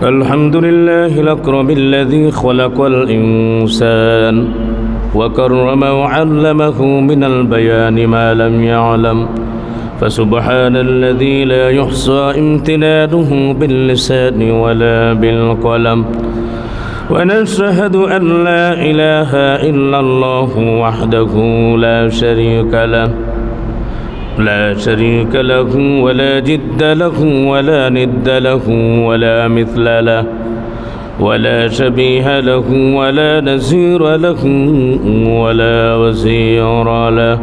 الحمد لله الأكرم الذي خلق الإنسان وكرم وعلمه من البيان ما لم يعلم فسبحان الذي لا يحصى امتنانه باللسان ولا بالقلم ونشهد أن لا إله إلا الله وحده لا شريك له ولا جد له ولا ند له ولا مثل له ولا شبيه له ولا نزير له ولا وزير له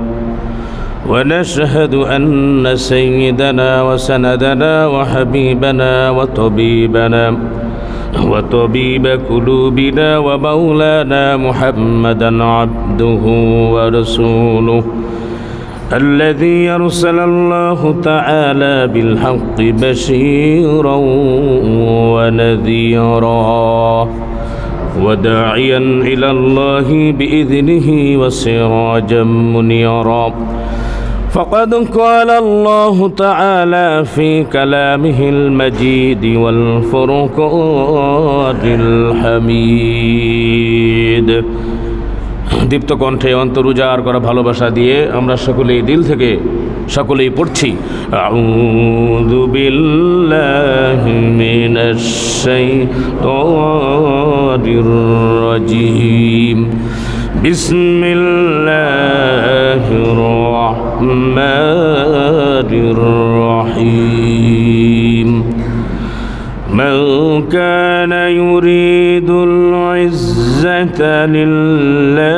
ونشهد أن سيدنا وسندنا وحبيبنا وطبيب قلوبنا ومولانا محمدا عبده ورسوله الذي أرسل الله تعالى بالحق بشيرا ونذيرا وداعيا إلى الله بإذنه وسراجا منيرا فقد قال الله تعالى في كلامه المجيد والفرقان الحميد দীপ্ত কণ্ঠে অন্তর উজাড় করা ভালোবাসা দিয়ে আমরা সকলেই দিল থেকে সকলেই পড়ছি আউযু বিল্লাহি মিনাশ শাইতানির রাজীম বিসমিল্লাহির রাহমানির রহিম من كان يريد العزة لله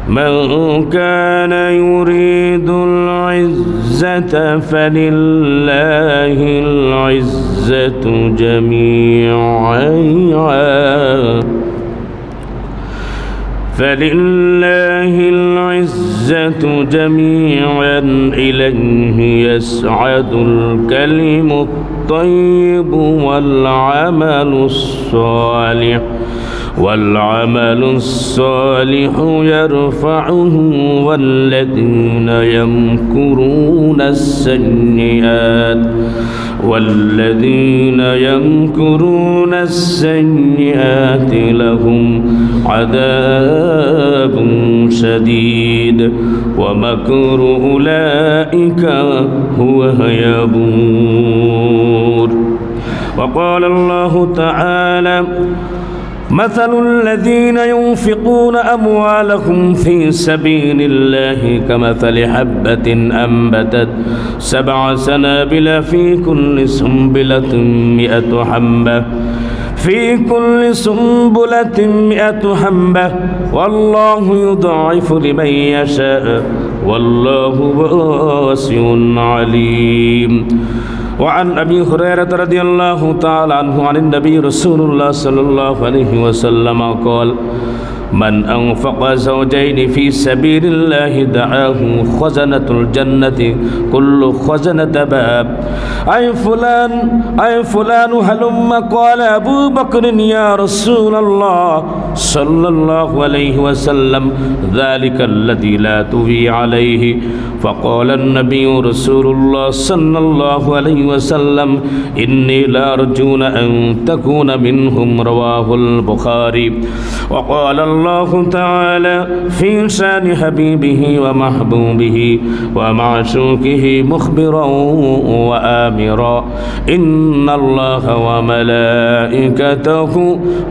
من كان يريد العزة فلله العزة جميعا فلله العزة جميعا إليه يسعد الكلم الطيب والعمل الصالح يرفعه والذين يمكرون السيئات لهم عذاب شديد ومكر أولئك هو يبور وقال الله تعالى مثل الذين ينفقون أموالهم في سبيل الله كمثل حبة أنبتت 7 سنابل في كل سنبلة 100 حبة والله يضاعف لمن يشاء والله واسع عليم وعن أبي هريرة رضي الله تعالى عنه عن النبي رسول الله صلى الله عليه وسلم قال من أنفق زوجين في سبيل الله دعاه خزنة الجنة كل خزنة باب أي فلان هلم قال أبو بكر يا رسول الله صلى الله عليه وسلم ذلك الذي لا تبي عليه فقال النبي رسول الله صلى الله عليه وسلم إني لأرجون أن تكون منهم رواه البخاري وقال الله تعالى في شان حبيبه ومحبوبه ومعشوقه مخبرا وآمرا إن الله وملائكته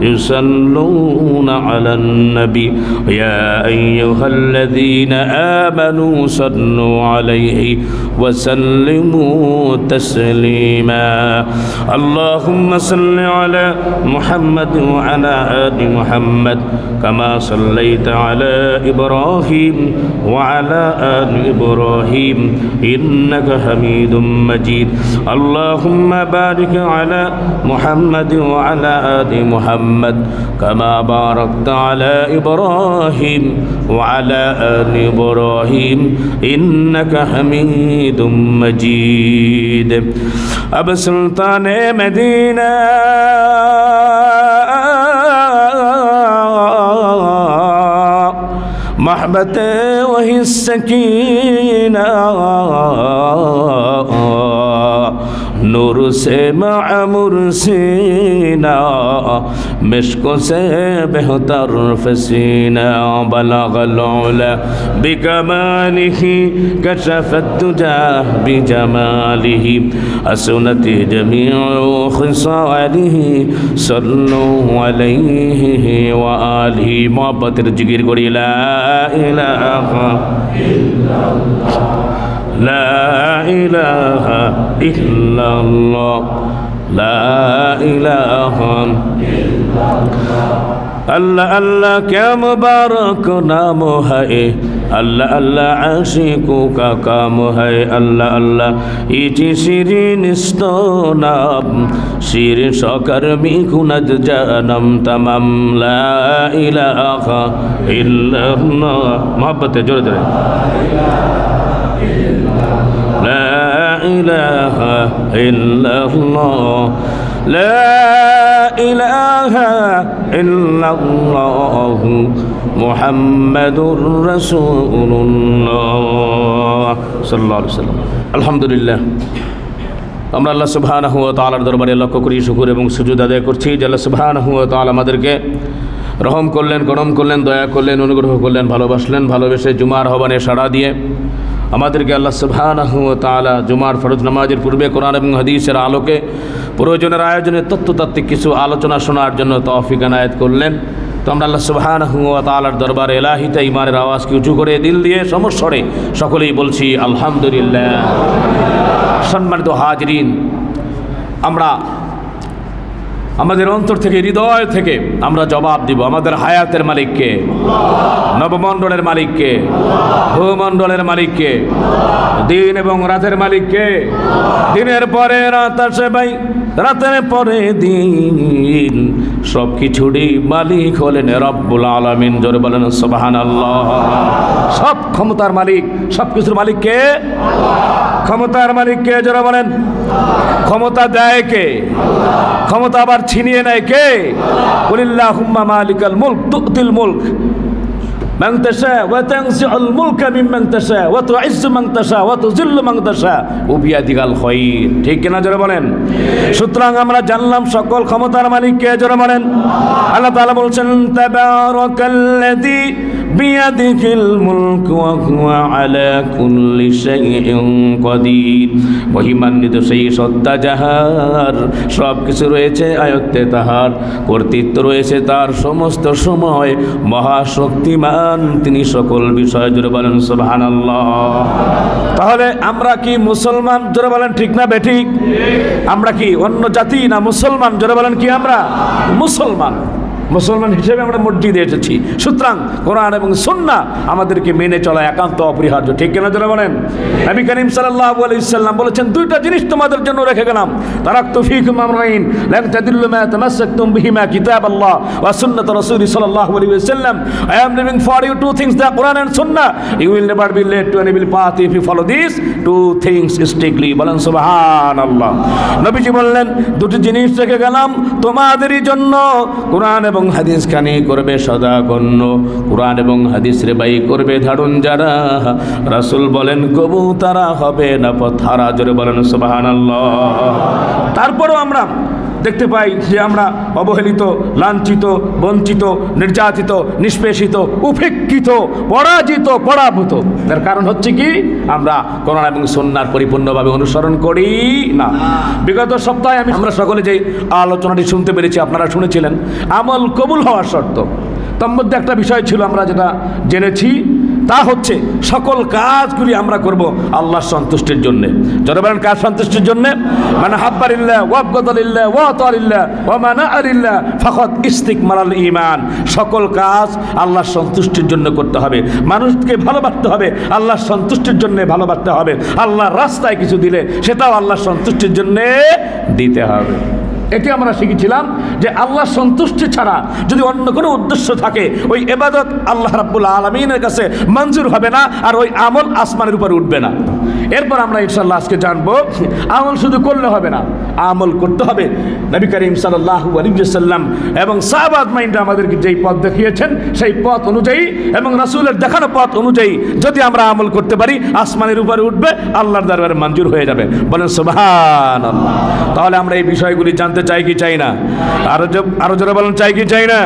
يصلون على النبي يا أيها الذين آمنوا صلوا عليه وسلموا تسليما اللهم صل على محمد وعلى آل محمد كما صليت على إبراهيم وعلى آل إبراهيم إنك حميد مجيد اللهم بارك على محمد وعلى آل محمد كما باركت على إبراهيم وعلى آل إبراهيم إنك حميد مجيد أبو سلطان مدينة محبته وهي السكينة नूर से मामूर सीना मिश्क से बेहतर फसीना बलगल उला बिकमालिही कशफत तुजा बिजमालिही हसनत जमीउ खिसालिही सल्लु अलैहि व आलिही मोहब्बतेर जिकिर करी ला इलाहा इल्लल्लाह ला इलाहा इल्लल्लाह ला इलाहा इल्लल्लाह अल्लाह अल्लाह क्या मुबारक नाम है अल्लाह अल्लाह आशिकों का काम है अल्लाह अल्लाह इची शिरीन स्तोनाम शिर शकर्मी कुनद जानम तमाम ला इलाहा इल्लल्लाह मोहब्बत जोर जोर ला इलाहा इल्लल्लाह ला इलाहा इल्लल्लाह मुहम्मदुर रसूलुल्लाह सल्लल्लाहु अलैहि वसल्लम। अल्हम्दुलिल्लाह আমরা আল্লাহ সুবহানাহু ওয়া তাআলার দরবারে লক্ষ করি শুকর এবং সুজুদ আদায় করছি যে আল্লাহ সুবহানাহু ওয়া তাআলা আমাদেরকে রহম করলেন, করম করলেন, দয়া করলেন, অনুগ্রহ করলেন, ভালোবাসলেন, ভালোবেসে জুমার আহ্বানে সাড়া দিয়ে আমাদেরকে আল্লাহ সুবহানাহু ওয়া তাআলা জুমার ফরজ নামাজের পূর্বে কোরআন এবং হাদিসের আলোকে প্রয়োজনের আয়োজনে তত্ত্বতাত্ত্বিক কিছু আলোচনা শোনার জন্য তৌফিক এনায়েত করলেন। তো আমরা আল্লাহ সুবহানাহু ওয়া তাআলার দরবারে এলাহিতে ঈমানের আওয়াজকে উঁচু করে দিল দিয়ে সমস্বরে সকলেই বলছি আলহামদুলিল্লাহ। সম্মানিত হাজরিন, আমরা আমাদের অন্তর থেকে হৃদয় থেকে আমরা জবাব দিব আমাদের হায়াতের মালিককে, নবমণ্ডলের মালিককে, ভূমণ্ডলের মালিককে, দিন এবং রাতের মালিককে। দিনের পরে রাত আসে ভাই, রাতের পরে দিন, সব কিছুরই মালিক হলেন রব্বুল আলামিন। জোরে বলেন সুবহানাল্লাহ। সব ক্ষমতার মালিক, সব কিছুর মালিক কে? ক্ষমতার মালিক কে? জোরে বলেন। ক্ষমতা দেয় কে? ক্ষমতা আবার ছিনিয়ে নেয় কে? কুলিল্লাহুম্মা মালিকাল মুলক তুতিল মুলক মান তাশা ওয়া তানজিউল মুলকা মিম্মান তাশা ওয়া তুইজ্জু মান তাশা ওয়া তুযিল্লু মান তাশা ওয়া বিয়াদিকাল খায়র। ঠিক কিনা? জোরে বলেন। সুতরাং আমরা জানলাম সকল ক্ষমতার মালিক কে? জোরে বলেন। আল্লাহ তাআলা বলছেন তাবারাকাল্লাযী বিয়াদিহিল মুলক ওয়া হুয়া আলা কুল্লি শাইইন কাদির। মহিমান্বিত সেই সত্তা যাহার সব কিছু রয়েছে আয়ত্তে তাহার, কর্তৃত্ব রয়েছে তার, সমস্ত সময় মহাশক্তিমান তিনি সকল বিষয়। জোরে বলেন সুবহানাল্লাহ। তাহলে আমরা কি মুসলমান? জোরে বলেন ঠিক না বেঠিক? আমরা কি অন্য জাতি না মুসলমান? জোরে বলেন কি আমরা মুসলমান? মুসলমান হিসেবে আমরা মসজিদে এসেছি। সুতরাং কোরআন এবং সুন্নাহ আমাদেরকে মেনে চলা একান্ত অপরিহার্য। ঠিক কিনা? যারা বলেন। নবী করিম সাল্লাল্লাহু আলাইহি ওয়াসাল্লাম বলেছেন, দুইটা জিনিস তোমাদের জন্য রেখে গেলাম, তারাকতু ফীকুম আমরাইন লান তাদিল্লু মা তামাসসাকতুম বিহিমা কিতাবাল্লাহ ওয়া সুন্নাত রাসূলি সাল্লাল্লাহু আলাইহি ওয়াসাল্লাম। I am leaving for you two things, the Quran and Sunnah. You will never be led to an evil path if you follow these two things strictly. বলেন সুবহানাল্লাহ। নবীজি বললেন, দুটি জিনিস রেখে গেলাম তোমাদেরই জন্য, কোরআন এবং হাদিস খানি করবে সদা গণ্য, কোরআন এবং হাদিস রেবাই করবে ধারণ যারা, রাসূল বলেন কবু তারা হবে না পথহারা। জোরে বলেন সুবহানাল্লাহ। তারপরেও আমরা দেখতে পাই যে আমরা অবহেলিত, লাঞ্ছিত, বঞ্চিত, নির্যাতিত, নিষ্পেষিত, উপেক্ষিত, পরাজিত, পরাভূত। তার কারণ হচ্ছে কি? আমরা কোরআন এবং সুন্নাহর পরিপূর্ণভাবে অনুসরণ করি না। বিগত সপ্তাহে আমরা সকলে যে আলোচনাটি শুনতে পেরেছি, আপনারা শুনেছিলেন, আমল কবুল হওয়ার শর্ত। তার মধ্যে একটা বিষয় ছিল আমরা যেটা জেনেছি, তা হচ্ছে সকল কাজগুলি আমরা করব আল্লাহর সন্তুষ্টির জন্য। যারা বলেন কার সন্তুষ্টির জন্য? মানে হাব্বারিল্লাহ ওয়াবগাদালিল্লাহ ওয়া তাআলিল্লাহ ওয়া মানাআলিল্লাহ ফাকাদ ইস্তিকমালাল ঈমান। সকল কাজ আল্লাহর সন্তুষ্টির জন্য করতে হবে, মানুষকে ভালোবাসতে হবে আল্লাহর সন্তুষ্টির জন্য ভালোবাসতে হবে, আল্লাহর রাস্তায় কিছু দিলে সেটাও আল্লাহর সন্তুষ্টির জন্য দিতে হবে। এটি আমরা শিখেছিলাম যে আল্লাহ সন্তুষ্টি ছাড়া যদি অন্য কোনো উদ্দেশ্য থাকে ওই ইবাদত আল্লাহ রাব্বুল আলামিনের কাছে মঞ্জুর হবে না, আর ওই আমল আসমানের উপর উঠবে না। এরপর আমরা ইনশাআল্লাহ আজকে জানবো আমল শুধু করলে হবে না, আমল করতে হবে। নবী করিম সাল্লাল্লাহু আলাইহি ওয়াসাল্লাম এবং সাহাবা আজমাইনরা আমাদেরকে যেই পথ দেখিয়েছেন সেই পথ অনুযায়ী এবং রাসূলের দেখানো পথ অনুযায়ী যদি আমরা আমল করতে পারি আসমানের উপরে উঠবে, আল্লাহর দরবারে মঞ্জুর হয়ে যাবে। বলেন সুবহানাল্লাহ। তাহলে আমরা এই বিষয়গুলি জানতে চাই কি চাই না? আরো জোরে বলেন, চাই কি চাই না?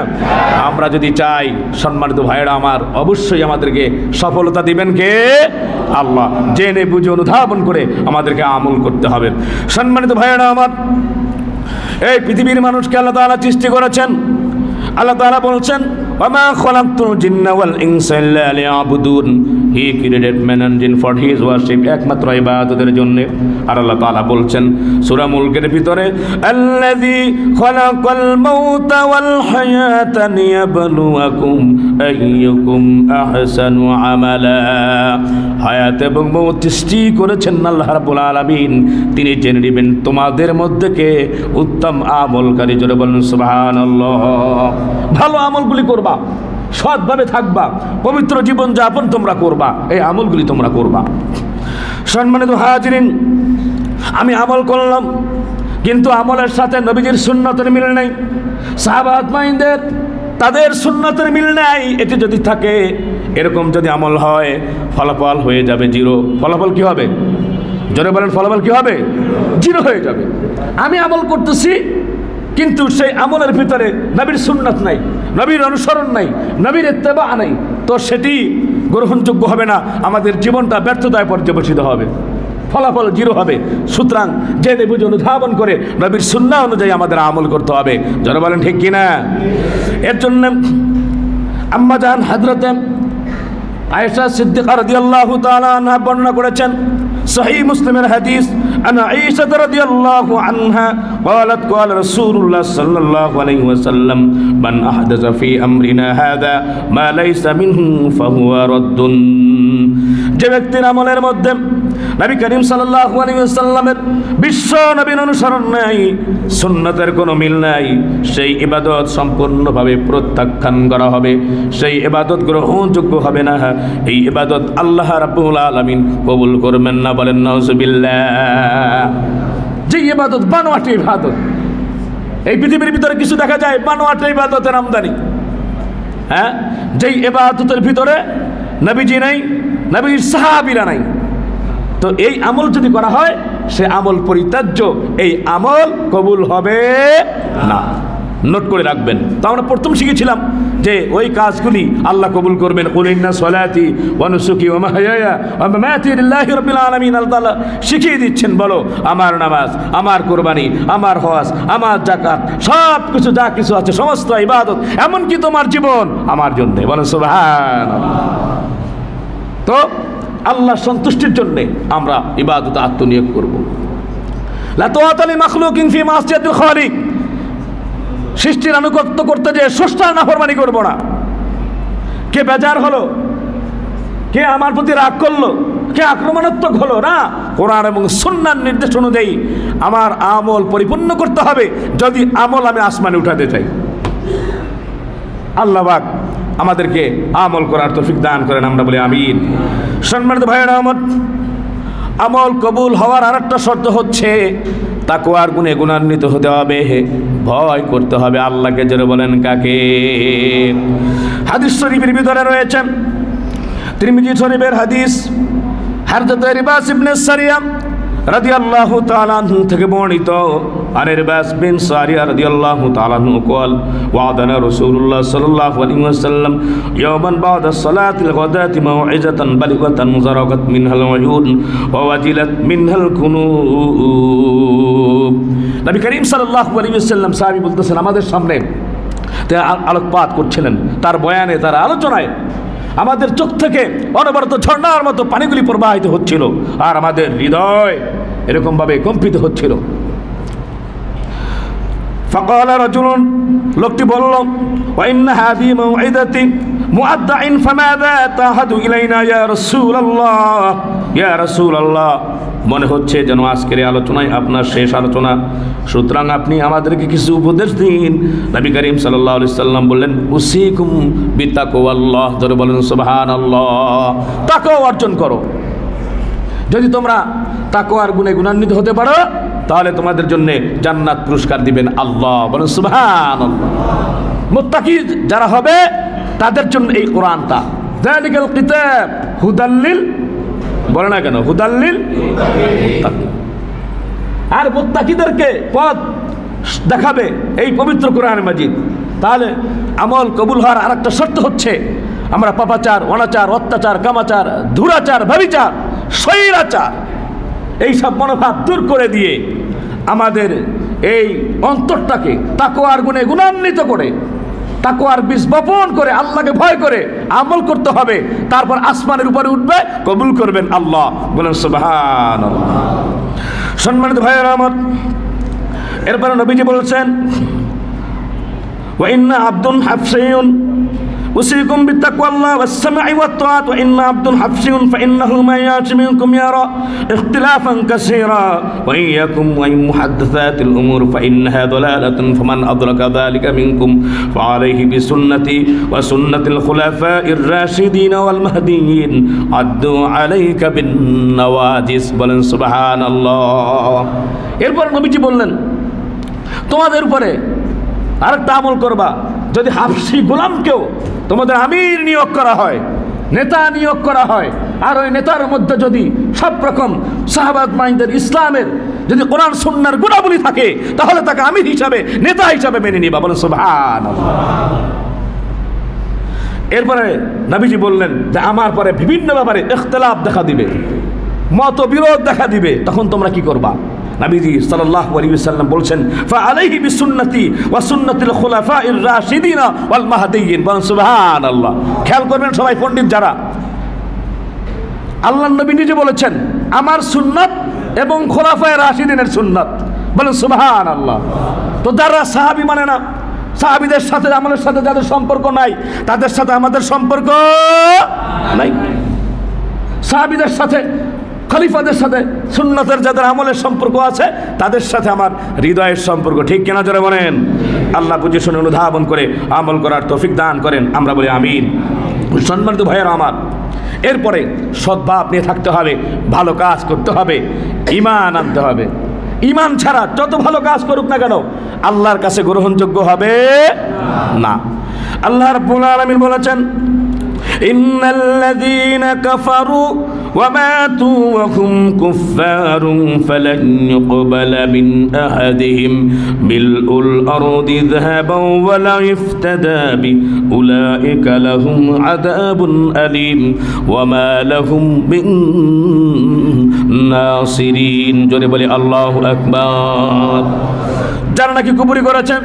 আমরা যদি চাই, সম্মানিত ভাইরা আমার, অবশ্যই আমাদেরকে সফলতা দিবেন কে? আল্লাহ। জেনে বুঝে অনুধাবন করে আমাদেরকে আমল করতে হবে। সম্মানিত ভাইরা আমার, এই পৃথিবীর মানুষকে আল্লাহ তাআলা সৃষ্টি করেছেন। আল্লাহ তাআলা বলছেন, ওয়ামা খালাকতুল জিন্না ওয়াল ইনসা ইল্লা লিয়াবুদুন। হি ক্রিয়েটেড ম্যান এন্ড জিন ফর হিজ ওয়ারশিপ, একমাত্র ইবাদতের জন্য। আর আল্লাহ তাআলা বলছেন সূরা মুলকের ভিতরে, আল্লাযী খালাকাল মাউতা ওয়াল হায়াতা লিয়াবলুয়াকুম আইয়ুকুম আহসানু আমালা। হায়াত এবং মওত সৃষ্টি করেছেন আল্লাহ রাব্বুল আলামিন, তিনি জেনে নেবেন তোমাদের মধ্যে কে উত্তম আমলকারী। জোরে বলুন সুবহানাল্লাহ। ভালো আমলগুলি করবা, সৎভাবে থাকবা, পবিত্র জীবন যাপন তোমরা করবা, এই আমলগুলি তোমরা করবা। সম্মানিত হাজিরিন, আমি আমল করলাম কিন্তু আমলের সাথে নবীজির সুন্নতের মিল নেই, সাহাবা আজমাইনদের তাদের সুন্নতের মিল নেই। এটি যদি থাকে, এরকম যদি আমল হয়, ফলাফল হয়ে যাবে জিরো। ফলাফল কি হবে? জোরে বলেন, ফলাফল কি হবে? জিরো হয়ে যাবে। আমি আমল করতেছি কিন্তু সেই আমলের ভিতরে নবীর সুন্নাত নাই, নবীর অনুসরণ নাই, নবীর ইত্তেবা নাই, তো সেটি গ্রহণযোগ্য হবে না। আমাদের জীবনটা ব্যর্থতায় পর্যবেসিত হবে, ফলাফল জিরো হবে। সুতরাং জেনে বুঝে অনুধাবন করে নবীর সুন্নাহ অনুযায়ী আমাদের আমল করতে হবে। যারা বলেন ঠিক কিনা? এর জন্য আম্মা জান হযরতে আয়েশা সিদ্দিকা রাদিয়াল্লাহু তাআলা আনহা বর্ণনা করেছেন, সহিহ মুসলিমের হাদিস, আনা আয়েশা রাদিয়াল্লাহু আনহা قالت قال رسول الله صلى الله عليه وسلم من احدث في امرنا هذا ما ليس منه فهو رد। যে ব্যক্তির আমলের মধ্যে নবী করিম সাল্লাল্লাহু আলাইহি ওয়াসাল্লামের বিশ্ব নবীর অনুসরণ নাই, সুন্নতের কোনো মিল নাই, সেই ইবাদত সম্পূর্ণভাবে প্রত্যাখ্যান করা হবে, সেই ইবাদত গ্রহণযোগ্য হবে না। এই ইবাদত আল্লাহ রাব্বুল আলামিন কবুল করবেন না। বলেন নাউজুবিল্লাহ। যে ইবাদত বানোয়াট ইবাদত, এই পৃথিবীর ভিতরে কিছু দেখা যায় বানোয়াট ইবাদতের আমদানি। হ্যাঁ, যেই ইবাদতের ভিতরে নবীজি নাই, নবীর সাহাবীরা নাই, তো এই আমল যদি করা হয় সে আমল পরিত্যাজ্য, এই আমল কবুল হবে না। নোট করে রাখবেন। তো আমরা প্রথম শিখেছিলাম যে ওই কাজগুলি আল্লাহ কবুল করবেন। কুল ইন্না সলাতি ওয়া নুসুকি ওয়া মাহইয়ায়া ওয়া মামাতি লিল্লাহি রাব্বিল আলামিন। আল্লাহ তাআলা শিখিয়ে দিচ্ছেন, বলো আমার নামাজ, আমার কুরবানি, আমার হজ, আমার যাকাত, সব কিছু যা কিছু আছে সমস্ত ইবাদত, এমনকি তোমার জীবন আমার জন্য। বলেন সুবহানাল্লাহ। তো আল্লাহ সন্তুষ্টির জন্য আমরা ইবাদতে আত্মনিয়োগ করব। লা তাআতা লি মাখলুকিন ফি মাসিয়াতিল খালিক। সৃষ্টির আনুগত্য করতে যে স্রষ্টার নাফরমানি করব না। কে বেজার হলো, কে আমার প্রতি রাগ করলো, কে আক্রমণাত্মক হলো না, কোরআন এবং সুন্নাহর নির্দেশ অনুযায়ী আমার আমল পরিপূর্ণ করতে হবে যদি আমল আমি আসমানে উঠাতে চাই। আল্লাহ পাক আমাদেরকে আমল করার তৌফিক দান করেন, আমরা বলি আমিন। সম্মানিত ভাইয়েরা আমার, আমল কবুল হওয়ার আরেকটা শর্ত হচ্ছে তাকওয়ার গুণে গুণান্বিত হতে হবে, ভয় করতে হবে আল্লাহকে। জোরে বলেন কাকে? হাদিস শরীফের ভিতরে রয়েছেন, তিরমিজি শরীফের হাদিস, হযরত রিবাস ইবনে সারিয়া রাদিয়াল্লাহু তাআলা আনহু থেকে বর্ণিত, আর রিবাস বিন সারিয়া রাদিয়াল্লাহু তাআলা আনহু قال وعدنا رسول الله صلى الله عليه وسلم يوما بعد الصلاة الغداة موعظة بلغة زرقت منها العيون ووجلت منها القلوب। নবী করিম সাল্লাল্লাহু আলাইহি ওয়াসাল্লাম সাহাবী বলতেছেন, আমাদের সামনে আলোকপাত করছিলেন, তার বয়ানে, তার আলোচনায় আমাদের চোখ থেকে অনবরত ঝর্ণার মতো পানিগুলি প্রবাহিত হচ্ছিল, আর আমাদের হৃদয় এরকমভাবে কম্পিত হচ্ছিল। ফাকালা রাজুলুন, লোকটি বলল, ওয়া ইন্না হাযিহি মাউইদাতি মুআদ্দাইন ফামাযা তাহাদু ইলাইনা ইয়া রাসূলুল্লাহ, ইয়া রাসূলুল্লাহ, মনে হচ্ছে যেন আজকের এই আলোচনায় আপনার শেষ আলোচনা, সুতরাং আপনি আমাদেরকে কিছু উপদেশ দিন। নবী করিম সাল্লাল্লাহু আলাইহি সাল্লাম বললেন, উসিকুম বিতাকওয়াল্লাহ, ধরে বলেন সুবহানাল্লাহ। তাকওয়া অর্জন করো। যদি তোমরা তাকওয়ার গুণে গুণান্বিত হতে পারো তাহলে তোমাদের জন্য জান্নাত পুরস্কার দিবেন আল্লাহ, বলেন সুবহানাল্লাহ। মুত্তাকি যারা হবে তাদের জন্য এই কোরআনটা, যালিকাল কিতাব হুদাল্লিল, বলে না কেন হুদাল্লিল, আর মুত্তাকিদেরকে পথ দেখাবে এই পবিত্র কোরআন মাজিদ। তাহলে আমল কবুল হওয়ার আরেকটা শর্ত হচ্ছে আমরা পাপাচার, অনাচার, অত্যাচার, কামাচার, ধুরাচার, ব্যভিচার, স্বৈরাচার এইসব মনোভাব দূর করে দিয়ে আমাদের এই অন্তরটাকে তাকওয়ার গুণে গুণান্বিত করে, তাকওয়ার বীজ বপন করে, আল্লাহকে ভয় করে আমল করতে হবে। তারপর আসমানের উপরে উঠবে, কবুল করবেন আল্লাহ, বলেন সুবহানাল্লাহ। সম্মানিত ভাইয়েরা আমার, এরপরে নবীজি বলছেন, ওয়া ইন্না আবদুন হাফসিয়ুন উসিকুম বিতাকওয়াল্লাহ ওয়াস সামঈ ওয়াত তাআত ওয়া ইন্না আবদুন হাফসিয়ুন ফাইন্নাহু মা ইয়াশি মিনকুম ইয়ারা ইখতিলাফান কাসীরা ওয়া ইয়াকুম ওয়া মুহাদ্দাসাতিল উমুর ফাইন্নাহা দালালাতুন ফামান আদরাকা যালিকা মিনকুম ফাআলাইহি বিসুন্নতি ওয়া সুন্নাতিল খুলাফাইর রাশিদিন ওয়াল মাহদিয়িন আদ্দু আলাইকা বিন নওয়াজিস, বলেন সুবহানাল্লাহ। এরপর নবীজি বললেন, তোমাদের উপরে আরেকটা আমল করবা, যদি হাফসি গোলামকেও তোমাদের আমির নিয়োগ করা হয়, নেতা নিয়োগ করা হয়, আর ওই নেতার মধ্যে যদি সব রকম সাহাবাত মাইনদের ইসলামের যদি কোরআন সুন্নাহর গুণাবলী থাকে তাহলে তাকে আমির হিসাবে, নেতা হিসাবে মেনে নিবা, বলেন সুবহানাল্লাহ। এরপরে নবীজি বললেন যে আমার পরে বিভিন্ন ব্যাপারে ইখতিলাফ দেখা দিবে, মতবিরোধ দেখা দিবে, তখন তোমরা কি করবা? নবীজি সাল্লাল্লাহু আলাইহি ওয়াসাল্লাম বলছেন, ফাআলাইহি বিসুন্নতি ওয়া সুন্নাতিল খুলাফাইর রাশিদিন ওয়াল মাহদিয়িন, বলেন সুবহানাল্লাহ। খেয়াল করবেন সবাই পণ্ডিত যারা, আল্লাহর নবী নিজে বলেছেন আমার সুন্নাত এবং খুলাফায়ে রাশিদিনের সুন্নাত, বলেন সুবহানাল্লাহ। তো যারা সাহাবী মানে না, সাহাবীদের সাথে আমাদের সাথে যাদের সম্পর্ক নাই তাদের সাথে আমাদের সম্পর্ক নাই, সাহাবীদের সাথে, খলিফাদের সাথে, সুন্নতের যাদের আমলের সম্পর্ক আছে তাদের সাথে আমার হৃদয়ের সম্পর্ক, ঠিক কিনা জোরে বলেন। আল্লাহ বুঝে শুনে অনুধাবন করে আমল করার তৌফিক দান করেন, আমরা বলি আমিন। সম্মানিত ভাইয়েরা আমার, এরপরে সদ্ভাব নিয়ে থাকতে হবে, ভালো কাজ করতে হবে, ঈমান আনতে হবে। ঈমান ছাড়া যত ভালো কাজ করুক না কেন আল্লাহর কাছে গ্রহণযোগ্য হবে না। আল্লাহ রাব্বুল আলামিন বলেছেন, ইন্নাল্লাযীনা কাফারু ওয়া মাতু ওয়া হুম কুফফারুন ফালান ইউকবালা মিন আহাদিহিম মিলউল আরদি যাহাবান ওয়া লা ইফতাদা বি উলাইকা লাহুম আযাবুন আলীম ওয়া মা লাহুম মিন নাসিরিন। জোরে বলি আল্লাহু আকবার। যারা নাকি কুফরি করেছে,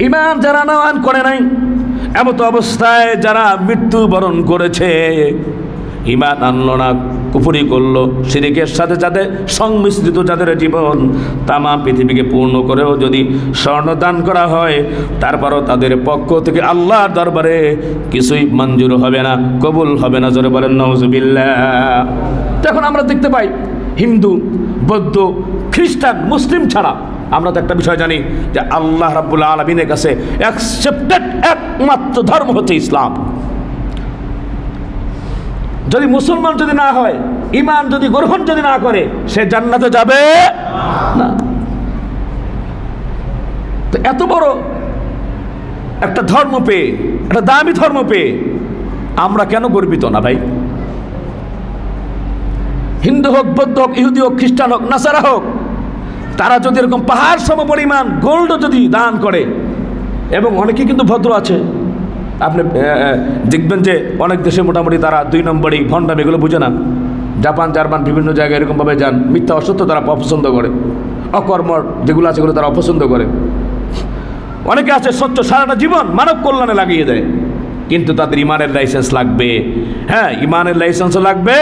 ঈমান যারা আনয়ন করে নাই, এমত অবস্থায় যারা মৃত্যুবরণ করেছে, ঈমান আনলো না, কুফরি করলো, শিরকের সাথে যাদের সংমিশ্রিত যাদের জীবন, তামাম পৃথিবীকে পূর্ণ করেও যদি স্বর্ণ দান করা হয় তারপরও তাদের পক্ষ থেকে আল্লাহর দরবারে কিছুই মঞ্জুর হবে না, কবুল হবে না। জোরে বলেন নাউজুবিল্লাহ। তখন আমরা দেখতে পাই হিন্দু, বৌদ্ধ, খ্রিস্টান, মুসলিম ছাড়া আমরা তো একটা বিষয় জানি যে আল্লাহ রাব্বুল আলামিনের কাছে অ্যাকসেপ্টেড একমাত্র ধর্ম হচ্ছে ইসলাম। যদি মুসলমান যদি না হয়, ঈমান যদি গ্রহণ যদি না করে, সে জান্নাতে যাবে না। তো এত বড় একটা ধর্ম পেয়ে, একটা দামি ধর্ম পেয়ে আমরা কেন গর্বিত না ভাই? হিন্দু হোক, বৌদ্ধ হোক, ইহুদি হোক, খ্রিস্টান হোক, নাসারা হোক, তারা যদি এরকম পাহাড় সম পরিমাণ গোল্ড যদি দান করে, এবং অনেকেই কিন্তু ভদ্র আছে, আপনি দেখবেন যে অনেক দেশে মোটামুটি তারা 2 নম্বরই ভণ্ডামি, এগুলো বুঝে না। জাপান, জার্মান, বিভিন্ন জায়গায় এরকমভাবে যান, মিথ্যা অসত্য তারা অপছন্দ করে, অকর্মর যেগুলো আছে সেগুলো তারা অপছন্দ করে। অনেকে আছে সত্য সারাটা জীবন মানব কল্যাণে লাগিয়ে দেয়, কিন্তু তাদের ঈমানের লাইসেন্স লাগবে। হ্যাঁ, ঈমানের লাইসেন্সও লাগবে,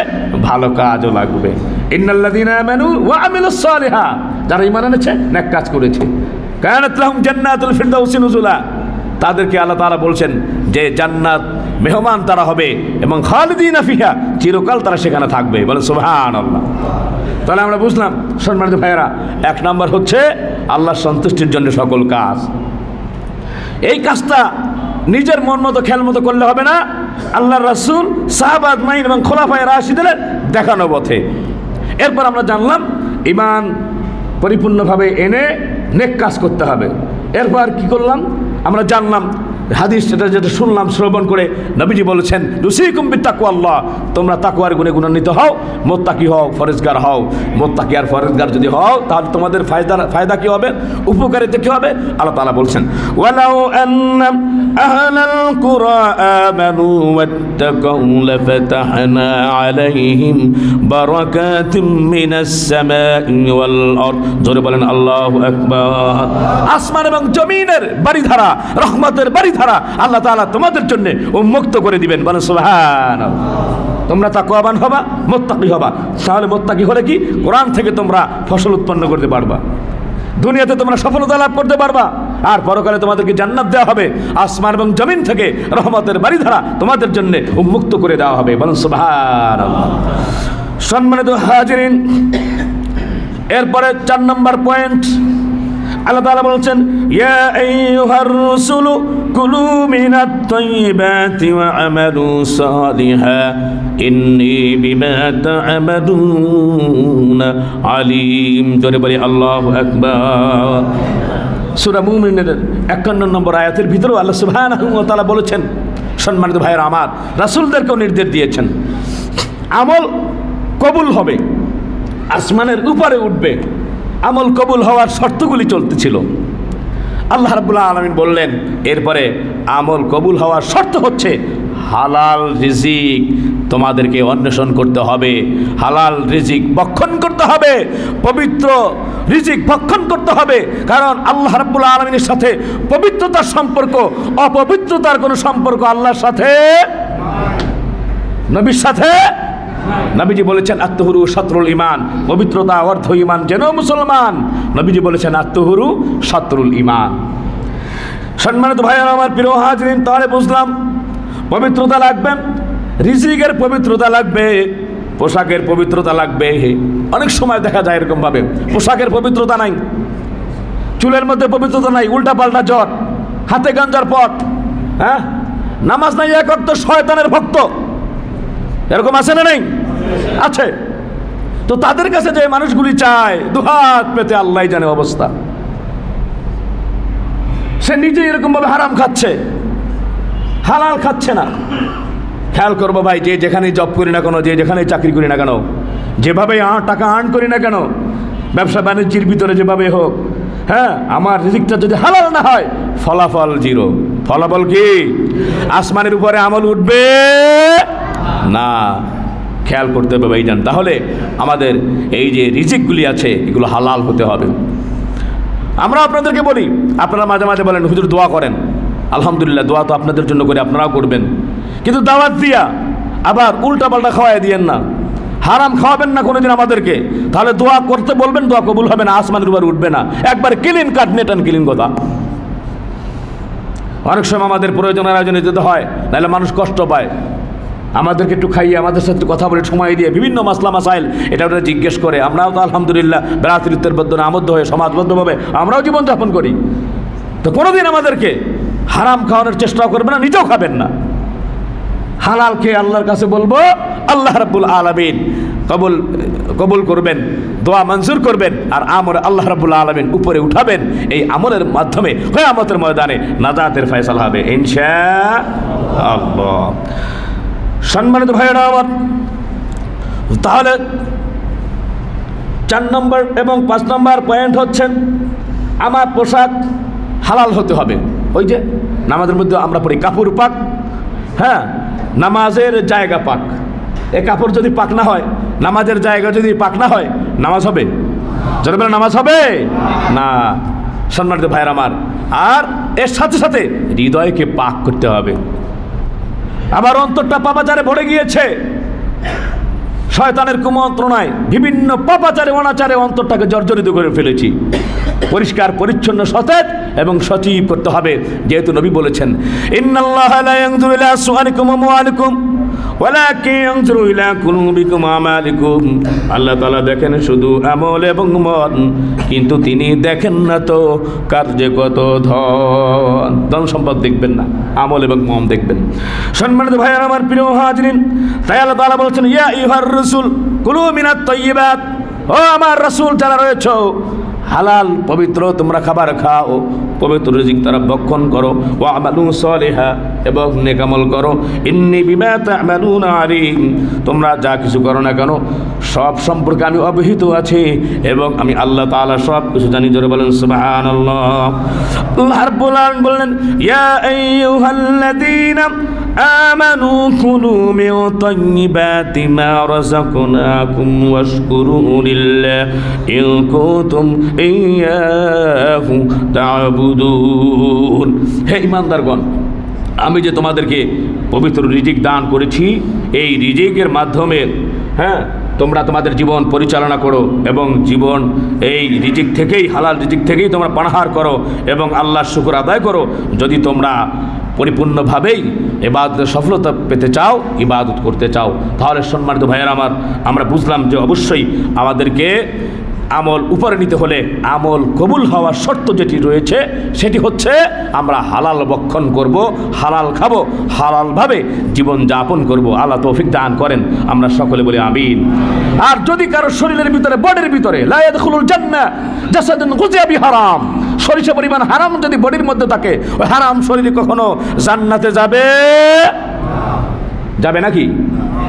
ভালো কাজও লাগবে। ইন্নাল্লাযীনা আমানু ওয়া আমিলুস সালিহাত, যারা ঈমান এনেছে, নেক কাজ করেছে, কানাত লাহুম জান্নাতুল ফিরদাউসি নুজুলা, তাদেরকে আল্লাহ তাআলা বলছেন যে জান্নাত মেহমান তারা হবে এবং খালিদিনা ফিহা, চিরকাল তারা সেখানে থাকবে। বলেন সুবহানাল্লাহ। তাহলে আমরা বুঝলাম সম্মানিত ভাইয়েরা, 1 নম্বর হচ্ছে আল্লাহর সন্তুষ্টির জন্য সকল কাজ। এই কাজটা নিজের মন মতো খেয়াল মতো করলে হবে না, আল্লাহর রাসূল, সাহাবা আজমাইন এবং খোলাফায়ে রাশিদিনের দেখানো পথে। এরপর আমরা জানলাম ঈমান পরিপূর্ণভাবে এনে নেক কাজ করতে হবে। এরপর কি করলাম আমরা জানলাম, হাদিস যেটা শুনলাম শ্রবণ করে, নবীজি বলেছেন রুসিকুম বিত্তাকওয়াল্লাহ, তোমরা তাকওয়ার গুণে গুণান্বিত হও, মুত্তাকি হও, ফরেজগার হও। মুত্তাকি আর ফরেজগার যদি হও তাহলে তোমাদের ফায়দা কি হবে, উপকারিতা কি হবে? আল্লাহ তাআলা বলছেন ওয়ালাউ আন্না আহলাল কুরা আমানু ওয়াত্তাকাউ লাফাতাহনা আলাইহিম বারাকাতিম মিনাস সামাই ওয়াল আরদ। জোরে বলেন আল্লাহু আকবার। আসমান এবং জমিনের বাড়িধারা, রহমতের বাড়িধারা আল্লাহ তাআলা তোমাদের জন্য উন্মুক্ত করে দিবেন। বলেন সুবহানাল্লাহ। তোমরা তাকওয়াবান হবা, মুত্তাকি হবা। তাহলে মুত্তাকি হলে কি, কোরআন থেকে তোমরা ফসল উৎপন্ন করতে পারবা, দুনিয়াতে তোমরা সফলতা লাভ করতে পারবা, আর পরকালে তোমাদেরকে জান্নাত দেওয়া হবে। আসমান এবং জমিন থেকে রহমতের বাড়িধারা তোমাদের জন্য উন্মুক্ত করে দেওয়া হবে। বলেন সুবহানাল্লাহ। সম্মানিত হাজিরিন, এরপরে 4 নম্বর পয়েন্ট আল্লাহ তাআলা বলছেন ইয়া আইয়ুহার রাসূলু কুলু মিনাত তাইয়্যিবাতি ওয়া আমালু সালিহা ইন্নী বিমা তা'মালুনা আলিম। জোরে বলি আল্লাহু আকবার। সূরা মুমিনের 51 নম্বর আয়াতের ভিতরে আল্লাহ সুবহানাহু ওয়া তাআলা বলেছেন, সম্মানিত ভাইয়েরা আমার, রাসূলদেরকেও নির্দেশ দিয়েছেন আমল কবুল হবে, আসমানের উপরে উঠবে। আমল কবুল হওয়ার শর্তগুলি চলতেছিল। আল্লাহ রাব্বুল আলামিন বললেন এরপরে আমল কবুল হওয়ার শর্ত হচ্ছে হালাল রিজিক তোমাদেরকে অন্বেষণ করতে হবে, হালাল রিজিক ভক্ষণ করতে হবে, পবিত্র রিজিক ভক্ষণ করতে হবে। কারণ আল্লাহ রাব্বুল আলামিনের সাথে পবিত্রতার সম্পর্ক, অপবিত্রতার কোনো সম্পর্ক আল্লাহর সাথে, নবীর সাথে। নবীজি বলেছেন আত্মহুরু শাতরুল ঈমান, পবিত্রতা অর্ধ ঈমান যেন মুসলমান। নবীজি বলেছেন আত্মহুরু শাতরুল ঈমান। সম্মানিত ভাইয়েরা আমার, প্রিয় হাজিরিন, তাহলে বুঝলাম পবিত্রতা লাগবে, রিজিকের পবিত্রতা লাগবে, পোশাকের পবিত্রতা লাগবে। অনেক সময় দেখা যায় এরকম ভাবে পোশাকের পবিত্রতা নাই, চুলের মধ্যে পবিত্রতা নাই, উল্টা পাল্টা জট, হাতে গাঞ্জার পট, হ্যাঁ, নামাজ নাই, এক ওয়াক্ত শয়তানের ভক্ত, এরকম আছে না নাই? আছে। তো তাদের কাছে যে মানুষগুলি চায় দুহাত পেতে, আল্লাহ জানে অবস্থা। সে নিজে এরকম ভাবে হারাম খাচ্ছে, হালাল খাচ্ছে না। খেয়াল করবো ভাই, যে যেখানে জব করি না কেন, যে যেখানে চাকরি করি না কেন, যেভাবে টাকা আর্ন করি না কেন, ব্যবসা বাণিজ্যের ভিতরে যেভাবে হোক, হ্যাঁ, আমার রিজিকটা যদি হালাল না হয় ফলাফল জিরো। ফলাফল কি? আসমানের উপরে আমল উঠবে না। খেয়াল করতে হবে ভাইজান। তাহলে আমাদের এই যে রিজিকগুলি আছে এগুলো হালাল হতে হবে। আমরা আপনাদেরকে বলি, আপনারা মাঝে মাঝে বলেন হুজুর দোয়া করেন, আলহামদুলিল্লাহ, দোয়া তো আপনাদের জন্য করে, আপনারাও করবেন, কিন্তু দাওয়াত দিয়া আবার উল্টা পাল্টা খাওয়াই দিয়েন না, হারাম খাওয়াবেন না কোনোদিন আমাদেরকে। তাহলে দোয়া করতে বলবেন, দোয়া কবুল হবে না, আসমানের উপর উঠবে না। একবার clean cut, net and clean কথা। অনেক সময় আমাদের প্রয়োজনের আয়োজনে যেতে হয়, নাহলে মানুষ কষ্ট পায়। আমাদেরকে একটু খাইয়ে, আমাদের সাথে কথা বলে, সময় দিয়ে বিভিন্ন মাসলা মাসাইল এটা ওটা জিজ্ঞেস করে। আমরাও তো আলহামদুলিল্লাহ ভ্রাতৃত্বের বদ্ধনে আবদ্ধ হয়ে সমাজবদ্ধভাবে আমরাও জীবনযাপন করি। তো কোনোদিন আমাদেরকে হারাম খাওয়ানোর চেষ্টাও করবেন না, নিজেও খাবেন না। হালাল খেয়ে আল্লাহর কাছে বলবো, আল্লাহ রাব্বুল আলামিন কবুল করবেন, দোয়া মঞ্জুর করবেন, আর আমলে আল্লাহ রাব্বুল আলামিন উপরে উঠাবেন। এই আমলের মাধ্যমে কিয়ামতের ময়দানে নাজাতের ফয়সালা হবে ইনশাআল্লাহ। সম্মানিত ভাইয়েরা আমার, তাহলে 4 নম্বর এবং 5 নম্বর পয়েন্ট হচ্ছে আমার পোশাক হালাল হতে হবে। ওই যে নামাজের মধ্যে আমরা পড়ি কাপড় পাক, হ্যাঁ, নামাজের জায়গা পাক। এ কাপড় যদি পাক না হয়, নামাজের জায়গা যদি পাক না হয়, নামাজ হবে? যদি বলে নামাজ হবে না। সম্মানিত ভাইয়েরা আমার, আর এর সাথে সাথে হৃদয়কে পাক করতে হবে। আমার অন্তরটা পাপাচারে ভরে গিয়েছে, শয়তানের কুমন্ত্রণায় বিভিন্ন পাপাচারে অনাচারে অন্তরটাকে জর্জরিত করে ফেলেছি। পরিষ্কার পরিচ্ছন্ন সতেজ এবং সচিব করতে হবে, যেহেতু নবী বলেছেন ইন্নাল্লাহা লা ইয়ানজুরু ইলা সুওয়ারিকুম ওয়া আমওয়ালিকুম ওয়ালাকিন ইয়ানজুরু ইলা কুলুবিকুম ওয়া আমালিকুম। আল্লাহ তাআলা দেখেন শুধু আমল এবং মন, কিন্তু তিনি দেখেন না তো কার্যে কত ধন সম্পদ দেখবেন না, আমল এবং মন দেখবেন। সম্মানিত ভাইয়েরা আমার, প্রিয় হাজিরিন, তাই আল্লাহ তাআলা বলেছেন ইয়া আইয়ুহার রাসূল কুলু মিনাত তাইয়্যিবাত, ও আমার রাসূল যারা রয়েছে হালাল পবিত্র তোমরা খাবার খাও, পবিত্র রিজিক তারা ভক্ষণ করো, ওয়া আমালু সালিহা এবং নেক আমল করো, ইন্নী বিমা তা'মালুনা আলিম, তোমরা যা কিছু করো না কেন সব সম্পর্কে আমি অবহিত আছি এবং আমি আল্লাহ তাআলা সব কিছু জানি। জোরে বলেন সুবহানাল্লাহ। আল্লাহ রাব্বুল আলামিন বললেন ইয়া আইয়ুহাল্লাযীনা আমানু কুলু মিন তাইয়্যিবাতি মা রাযাকনাকুম ওয়াশকুরু লিল্লাহি ইন কুনতুম ইয়াহু তা'বুদুন। হে ঈমানদারগণ, আমি যে তোমাদেরকে পবিত্র রিজিক দান করেছি, এই রিজিকের মাধ্যমে তোমরা তোমাদের জীবন পরিচালনা করো এবং জীবন এই রিজিক থেকেই, হালাল রিজিক থেকেই তোমরা পানাহার করো এবং আল্লাহর শুকর আদায় করো। যদি তোমরা পরিপূর্ণভাবেই ইবাদতের সফলতা পেতে চাও, ইবাদত করতে চাও, তাহলে সম্মানিত ভাইয়েরা আমার, আমরা বুঝলাম যে অবশ্যই আমাদেরকে আমল উপরে নিতে হলে আমল কবুল হওয়ার শর্ত যেটি রয়েছে সেটি হচ্ছে আমরা হালাল ভক্ষণ করব, হালাল খাবো, হালালভাবে জীবন যাপন করব। আল্লাহ তৌফিক দান করেন, আমরা সকলে বলি আমিন। আর যদি কারো শরীরের ভিতরে, বডির ভিতরে লা ইয়াদখুলুল জান্নাহ জাসাদুন গুযিয়া বিহারাম, সরিষা পরিমাণ হারাম যদি বডির মধ্যে থাকে, ওই হারাম শরীরে কখনো জান্নাতে যাবে যাবে নাকি?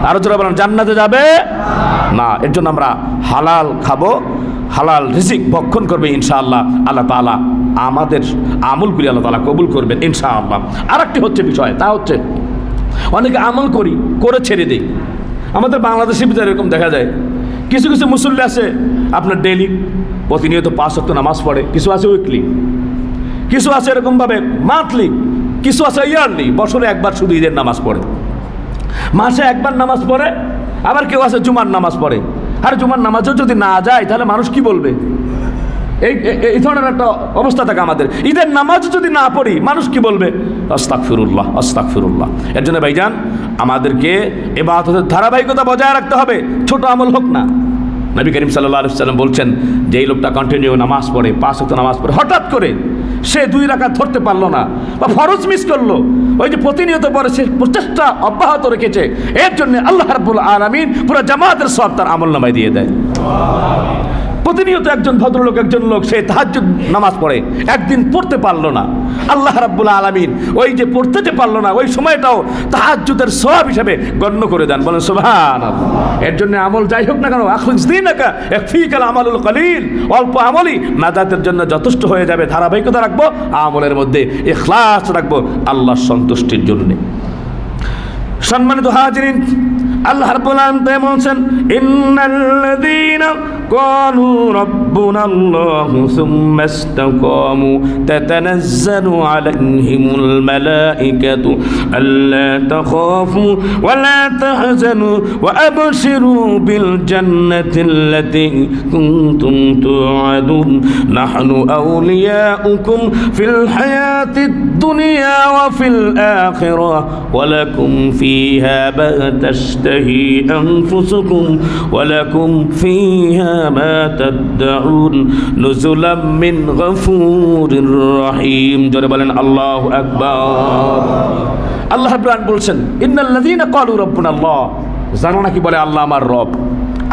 আরো জোরে বলেন, জান্নাতে যাবে না। এর জন্য আমরা হালাল খাবো, হালাল রিজিক ভক্ষণ করবে ইনশাআল্লাহ। আল্লাহ তাআলা আমাদের আমলগুলি আল্লাহ তাআলা কবুল করবেন ইনশাআল্লাহ। আর একটি হচ্ছে বিষয়, তা হচ্ছে অনেকে আমল করে ছেড়ে দেই। আমাদের বাংলাদেশের ভিতরে এরকম দেখা যায়, কিছু কিছু মুসল্লি আছে আপনার ডেইলি প্রতিনিয়ত 5 ওয়াক্ত নামাজ পড়ে, কিছু আছে উইকলি, কিছু আছে এরকমভাবে মান্থলি, কিছু আছে ইয়ারলি, বছরে একবার শুধু ঈদের নামাজ পড়ে, মাসে একবার নামাজ পড়ে, আবার কেউ আছে জুমার নামাজ পড়ে। আর জুমার নামাজও যদি না যায় তাহলে মানুষ কি বলবে? এই ধরনের একটা অবস্থা থাকে আমাদের। ঈদের নামাজ যদি না পড়ি মানুষ কি বলবে? আস্তাগফিরুল্লাহ, আস্তাগফিরুল্লাহ। এর জন্য ভাইজান আমাদেরকে ইবাদতের ধারাবাহিকতা বজায় রাখতে হবে, ছোট আমল হোক না। নবী করিম সাল্লাল্লাহু আলাইহি ওয়াসাল্লাম বলছেন যে এই লোকটা কন্টিনিউ নামাজ পড়ে, 5 ওয়াক্ত নামাজ পড়ে, হঠাৎ করে সে 2 রাকাত ধরতে পারলো না বা ফরজ মিস করলো, ওই যে প্রতিনিয়ত পরে সে প্রচেষ্টা অব্যাহত রেখেছে, এর জন্য আল্লাহ রাব্বুল আলামিন পুরো জামাতের সওয়াব তার আমলনামায় দিয়ে দেয়। প্রতিনিয়ত একজন ভদ্রলোক, একজন লোক সে তাহাজ্জুদ নামাজ পড়ে, একদিন পড়তে পারলো না, আল্লাহ রাব্বুল আলামিন ওই যে পড়তে যে পারলো না ওই সময়টাও তাহাজ্জুদের সওয়াব হিসেবে গণ্য করে দেন। বলেন সুবহানাল্লাহ। এর জন্য আমল যাই হোক না কেন, আখলিস দীনাকা ইয়াকফিকাল আমালুল কলিল, অল্প আমলই নাজাতের জন্য যথেষ্ট হয়ে যাবে। ধারাবাহিকতা রাখবো, আমলের মধ্যে ইখলাস রাখবো আল্লাহর সন্তুষ্টির জন্য। সম্মানিত হাজিরিন, আল্লাহ রাব্বুল আলামিন বলেছেন ইন্নাল্লাযীনা ক্বালু রাব্বুনাল্লাহু সুম্মা ইসতাকামু তাতানাজ্জালু আলাইহিমুল মালাইকাতু আল্লা তাখাফু ওয়া লা তাহজানু ওয়া আবশিরু বিল জান্নাতিল্লাতী কুনতুম তুআদুন নাহনু আউলিয়াউকুম ফিল হায়াতিদ দুনিয়া ওয়া ফিল আখিরাহ ওয়া লাকুম ফিহা মা তাশতাহি আনফুসুকুম ওয়া লাকুম ফিহা মা তাদউন নুজুলাম মিন গফুরির রহিম। জোরে বলেন আল্লাহু আকবার। আল্লাহ রাব্বুল আলামিন বলছেন ইন্নাল্লাযীনা ক্বালু রাব্বুনাল্লাহ, জানো না কি বলে আল্লাহ আমার রব।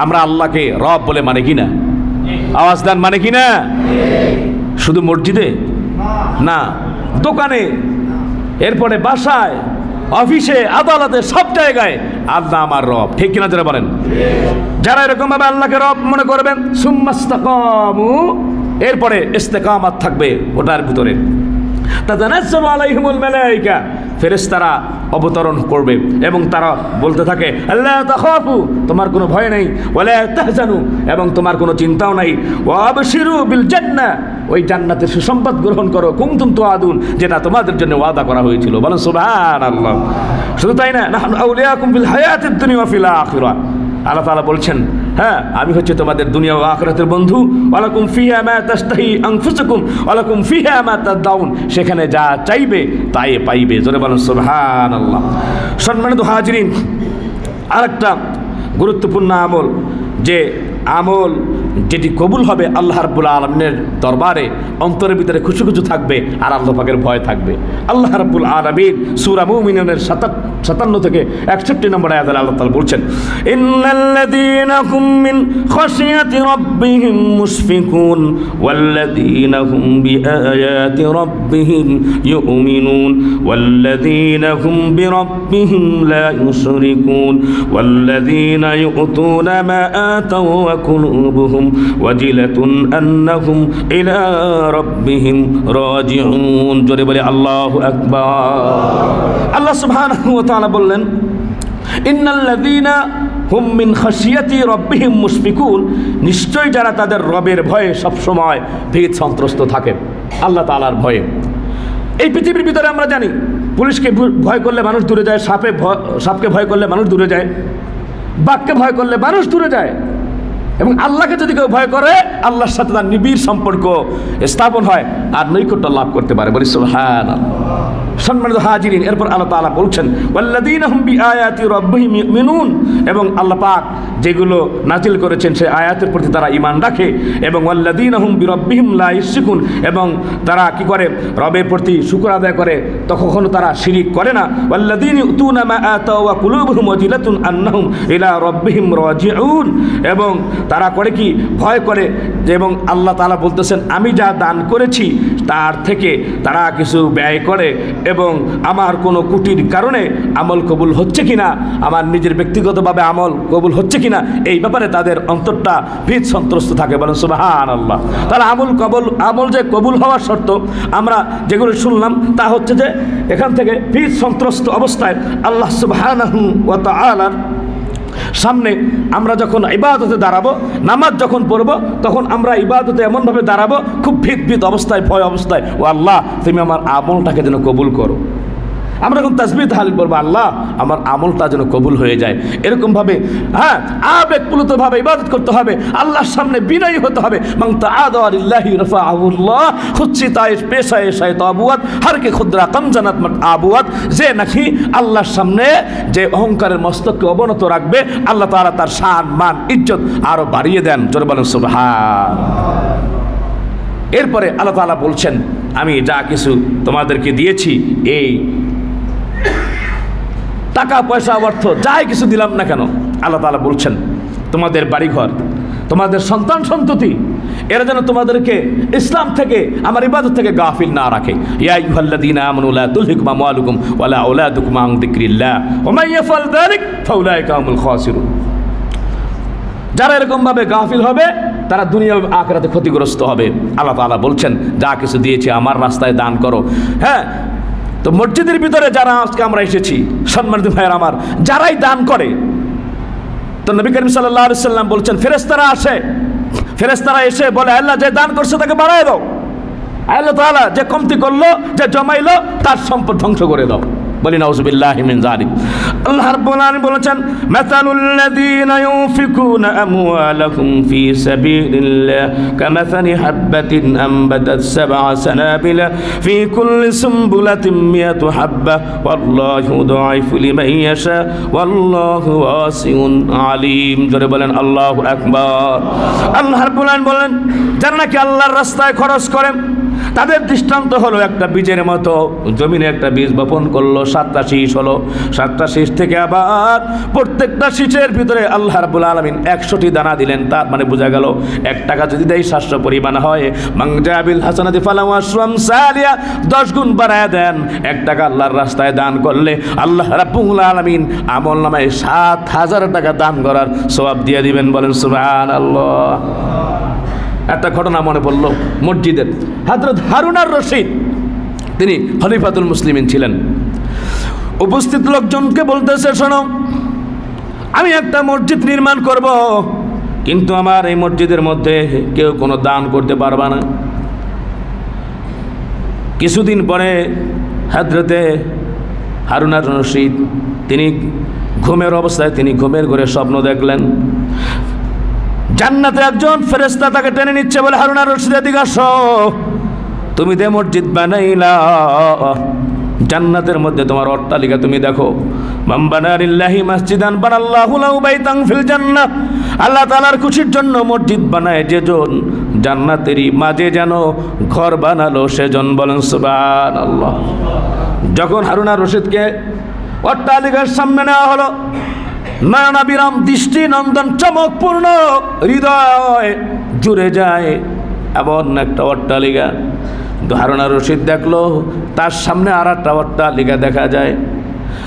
আমরা আল্লাহকে রব বলে মানে কিনা? আওয়াজ দেন, মানে কিনা? শুধু মসজিদে না, দোকানে, এরপরে বাসায়, অফিসে, আদালতে, সব জায়গায় আল্লাহ আমার রব। ঠিক কিনা যারা বলেন? যারা এরকম ভাবে আল্লাহকে রব মনে করবেন, সুম্মাস্তাকামু, এরপরে ইস্তেকামাত থাকবে ওটার ভিতরে, তাতানাজ্জালু আলাইহিমুল মালাইকা, ফেরেশতারা অবতরণ করবে এবং তারা বলতে থাকে আল্লা তাখাফু, তোমার কোনো ভয় নেই, ওয়ালা তাহজানু, এবং তোমার কোনো চিন্তাও নাই, ওয়া আবশিরু বিল জান্নাহ, ওই জান্নাতের সুসংবাদ গ্রহণ করো, কুনতুম তুআদুন, যেটা তোমাদের জন্য ওয়াদা করা হয়েছিল। বলেন সুবহানাল্লাহ। শুধু তাই না, নাহনু আউলিয়াকুম ফিল হায়াতিদ দুনিয়া ওয়া ফিল আখিরাহ, আল্লাহ তাআলা বলছেন, হ্যাঁ আমি হচ্ছে তোমাদের দুনিয়া ও আখিরাতের বন্ধু। ওয়ালাকুম ফিহা মা তাশতাহি আনফুসুকুম ওয়ালাকুম ফিহা মা তাদউন, সেখানে যা চাইবে তাই পাইবে। জোরে বলেন সুবহানাল্লাহ। সম্মানিত হাজিরিন, আরেকটা গুরুত্বপূর্ণ আমল, যে আমল যেটি কবুল হবে আল্লাহ রাব্বুল আলামিনের দরবারে, অন্তরের ভিতরে খুশি খুশি থাকবে আর আল্লাহ পাকের ভয় থাকবে। আল্লাহ রাব্বুল আলামিন সূরা মুমিনুনের 57 থেকে 61 নম্বর আয়াতে আল্লাহ তাআলা বলছেন, ইন্নাল্লাযীনা হুম মিন খাশিয়াতি রাব্বিহিম মুশফিকুন ওয়াল্লাযীনা হুম বিআয়াতি রাব্বিহিম ইউমিনুন ওয়াল্লাযীনা হুম বিরাব্বিহিম লা ইউশরিকুন ওয়াল্লাযীনা ইউতুনা মা আতাউ ওয়া কুলুবুহুম ওয়াজিলাতুন আন্নাহুম ইলা রাব্বিহিম রাজিউন। জোরে বলে আল্লাহু আকবার। আল্লাহ সুবহানাহু ওয়া তাআলা বললেন, ইন্নাল্লাযীনা হুম মিন খাশিয়াতি রাব্বিহিম মুশফিকুন, নিশ্চয় যারা তাদের রবের ভয়ে সবসময় ভীত সন্ত্রস্ত থাকে, আল্লাহ তাআলার ভয়ে। এই পৃথিবীর ভিতরে আমরা জানি, পুলিশকে ভয় করলে মানুষ দূরে যায়, সাপকে ভয় করলে মানুষ দূরে যায়, বাঘকে ভয় করলে মানুষ দূরে যায়, এবং আল্লাহকে যদি কেউ ভয় করে আল্লাহর সাথে তার নিবিড় সম্পর্ক স্থাপন হয় আর নৈকট্য লাভ করতে পারে। বলি সুবহানাল্লাহ। সম্মানিত হাজিরিন, এরপর আল্লাহ তাআলা বলছেন, ওয়াল্লাযীনা হুম বিআয়াতি রাব্বিহিম ইউমিনুন, এবং আল্লাহ পাক যেগুলো নাজিল করেছেন সেই আয়াতের প্রতি তারা ঈমান রাখে, এবং ওয়াল্লাযীনা হুম বিরাব্বিহিম লা ইউশরিকুন, এবং তারা কি করে রবের প্রতি শুকর আদায় করে, কখনো তারা শিরিক করে না। ওয়াল্লাযীনা ইউতুনা মা আতাউ ওয়া কুলুবুহুম ওয়াজিলাতুন আন্নাহুম ইলা রাব্বিহিম রাজিউন, এবং তারা করে কি ভয় করে, এবং আল্লাহ তাআলা বলতেছেন আমি যা দান করেছি তার থেকে তারা কিছু ব্যয় করে, এবং আমার কোনো কুটির কারণে আমল কবুল হচ্ছে কিনা, আমার নিজের ব্যক্তিগতভাবে আমল কবুল হচ্ছে কিনা, এই ব্যাপারে তাদের অন্তরটা ভীত সন্ত্রস্ত থাকে। বলেন সুবহানাল্লাহ। তাহলে আমল যে কবুল হওয়ার শর্ত আমরা যেগুলো শুনলাম তা হচ্ছে যে এখান থেকে ভীত সন্ত্রস্ত অবস্থায় আল্লাহ সুবহানাহু ওয়া তাআলার সামনে আমরা যখন ইবাদতে দাঁড়াবো, নামাজ যখন পড়ব, তখন আমরা ইবাদতে এমনভাবে দাঁড়াবো খুব ভীত অবস্থায়, ভয় অবস্থায়, ও আল্লাহ তুমি আমার আমলটাকে যেন কবুল করো। আমরা যখন তাসবিহ তাহলিল করবো, আল্লাহ আমার আমলটা যেন কবুল হয়ে যায়, এরকমভাবে হ্যাঁ আবেগপ্লুতভাবে ইবাদত করতে হবে, আল্লাহর সামনে বিনয়ী হতে হবে। মান তাআদা লিল্লাহি রাফাআহুল্লাহ খুচ্চিতায়ে পেশায়ে শায়তাবুয়াত হারকে খুদরা কামজানাত মাত আবুয়াত, যে নাকি আল্লাহর সামনে যে অহংকারের মস্তককে অবনত রাখবে, আল্লাহ তাআলা তার শান মান ইজ্জত আরো বাড়িয়ে দেন। জোরে বলেন সুবহান। এরপরে আল্লাহ তাআলা বলছেন, আমি যা কিছু তোমাদেরকে দিয়েছি, এই টাকা পয়সা অর্থ যাই কিছু দিলাম না কেন, আল্লাহ তাআলা বলছেন তোমাদের বাড়িঘর, তোমাদের সন্তান সন্ততি, এরা যেন তোমাদেরকে ইসলাম থেকে, আমার ইবাদত থেকে গাফিল না রাখে। ইয়া আইয়ুহাল্লাযীনা আমানু লা তুলহিকুম আমওয়ালুকুম ওয়ালা আওলাদুকুম আন যিকরিল্লাহ ওয়া মান ইয়াফআল যালিক ফাউলাইকা হুমুল খাসিরুন। যারা এরকমভাবে গাফিল হবে তারা দুনিয়া ও আখিরাতে ক্ষতিগ্রস্ত হবে। আল্লাহ তাআলা বলছেন যা কিছু দিয়েছি আমার রাস্তায় দান করো। হ্যাঁ, তো মসজিদের ভিতরে যারা আজকে আমরা এসেছি, সম্মানিত ভাইয়ের আমার, যারাই দান করে, তো নবী করিম সাল্লাল্লাহু আলাইহি সাল্লাম বলছেন ফেরেশতারা আসে, ফেরেশতারা এসে বলে আল্লাহ যে দান করছে তাকে বাড়ায় দাও, আল্লাহ তাআলা যে কমতি করলো, যে জমাইলো, তার সম্পদ ধ্বংস করে দাও। বলি নাউযুবিল্লাহি মিন যালিক। আল্লাহ রাব্বুল আলামিন বলেছেন মাসালুল লাযীনা ইউনফিকুনা আমওয়ালাহুম ফি সাবিলিল্লাহ কামাসালি হাববাতিন আনবাতাত সাবআ সানাবিলা ফি কুল্লি সুমবুলাতিন মিয়াতু হাব্বা ওয়াল্লাহু যুদাইফু লিমান ইয়াশা ওয়াল্লাহু ওয়াসিউন আলীম। জোরে বলেন আল্লাহু আকবার। আল্লাহ রাব্বুল আলামিন বলেন যারা নাকি আল্লাহর রাস্তায় খরচ করে তাদের দৃষ্টান্ত হলো একটা বীজের মতো, জমিনে একটা বীজ বপন করলো, 7টা শীষ হলো, 7টা শীষ থেকে আবার প্রত্যেকটা শীষের ভিতরে আল্লাহ রাব্বুল আলামিন 100টি দানা দিলেন। তার মানে বোঝা গেল 1 টাকা যদি দেয় 700 পরিমাণ হয়। মাংজাবিল হাসানাতি ফালাহু আশরু আমসালিহা, 10 গুণ বাড়ায় দেন। 1 টাকা আল্লাহর রাস্তায় দান করলে আল্লাহ রাব্বুল আলামিন আমল নামায় 7000 টাকা দান করার সওয়াব দিয়ে দিবেন। বলেন সুবহানাল্লাহ। একটা ঘটনা মনে পড়লো মসজিদের। হযরত হারুন আর রশিদ তিনি খলিফাতুল মুসলিমিন ছিলেন। উপস্থিত লোকজনকে বলতেছে শোনো, আমি একটা মসজিদ নির্মাণ করব, কিন্তু আমার এই মসজিদের মধ্যে কেউ কোনো দান করতে পারবে না। কিছুদিন পরে হযরতে হারুন আর রশিদ তিনি ঘুমের অবস্থায় তিনি ঘুমের ঘরে স্বপ্ন দেখলেন, জান্নাতে একজন ফেরেশতা তাকে টেনে নিচ্ছে, বলে হারুন আর রশিদ এদিকে আসো, তুমি যে মসজিদ বানাইলা জান্নাতের মধ্যে তোমার অট্টালিকা তুমি দেখো, মান বানা লিল্লাহি মাসজিদান বানাল্লাহু লাহু বাইতান ফিল জান্নাহ, আল্লাহ তাআলার খুশির জন্য মসজিদ বানায় যেজন জান্নাতেরই মাঝে যেন ঘর বানালো সেজন, বলেন সুবহানাল্লাহ। যখন হারুন আর রশিদকে অট্টালিকার সামনে নেওয়া হলো, নয়নাবিরাম দৃষ্টি নন্দন চমকপূর্ণ, হৃদয় জুড়ে যায় এমন একটা অট্টালিকা। হারুন আর রশিদ দেখলো তার সামনে আর একটা অট্টালিকা দেখা যায়।